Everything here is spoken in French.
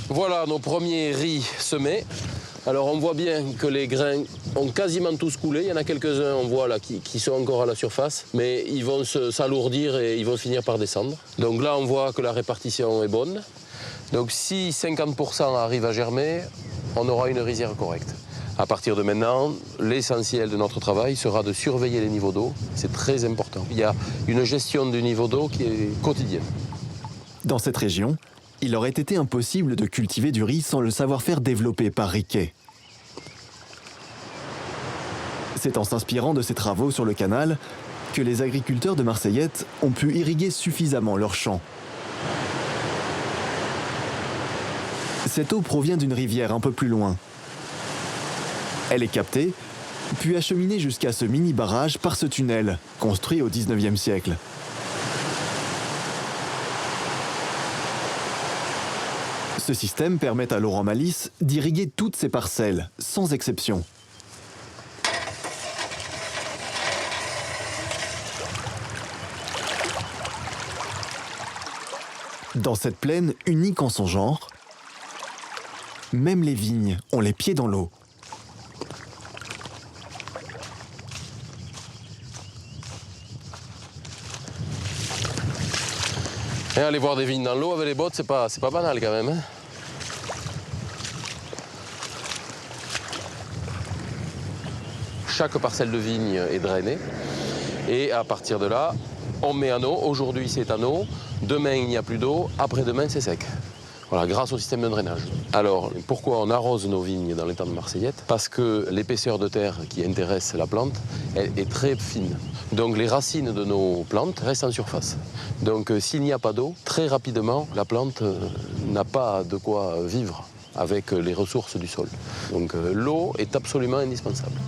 Voilà nos premiers riz semés. Alors on voit bien que les grains ont quasiment tous coulé. Il y en a quelques-uns, on voit là, qui sont encore à la surface. Mais ils vont s'alourdir et ils vont finir par descendre. Donc là, on voit que la répartition est bonne. Donc si 50% arrivent à germer, on aura une rizière correcte. À partir de maintenant, l'essentiel de notre travail sera de surveiller les niveaux d'eau. C'est très important. Il y a une gestion du niveau d'eau qui est quotidienne. Dans cette région, il aurait été impossible de cultiver du riz sans le savoir-faire développé par Riquet. C'est en s'inspirant de ses travaux sur le canal que les agriculteurs de Marseillette ont pu irriguer suffisamment leurs champs. Cette eau provient d'une rivière un peu plus loin. Elle est captée, puis acheminée jusqu'à ce mini-barrage par ce tunnel, construit au XIXe siècle. Ce système permet à Laurent Malice d'irriguer toutes ses parcelles, sans exception. Dans cette plaine unique en son genre, même les vignes ont les pieds dans l'eau. Et aller voir des vignes dans l'eau avec les bottes, c'est pas banal quand même. Hein. Chaque parcelle de vigne est drainée. Et à partir de là, on met en eau. Aujourd'hui, c'est en eau. Demain, il n'y a plus d'eau. Après-demain, c'est sec. Voilà, grâce au système de drainage. Alors, pourquoi on arrose nos vignes dans les temps de Marseillette? Parce que l'épaisseur de terre qui intéresse la plante est très fine. Donc, les racines de nos plantes restent en surface. Donc, s'il n'y a pas d'eau, très rapidement, la plante n'a pas de quoi vivre avec les ressources du sol. Donc, l'eau est absolument indispensable.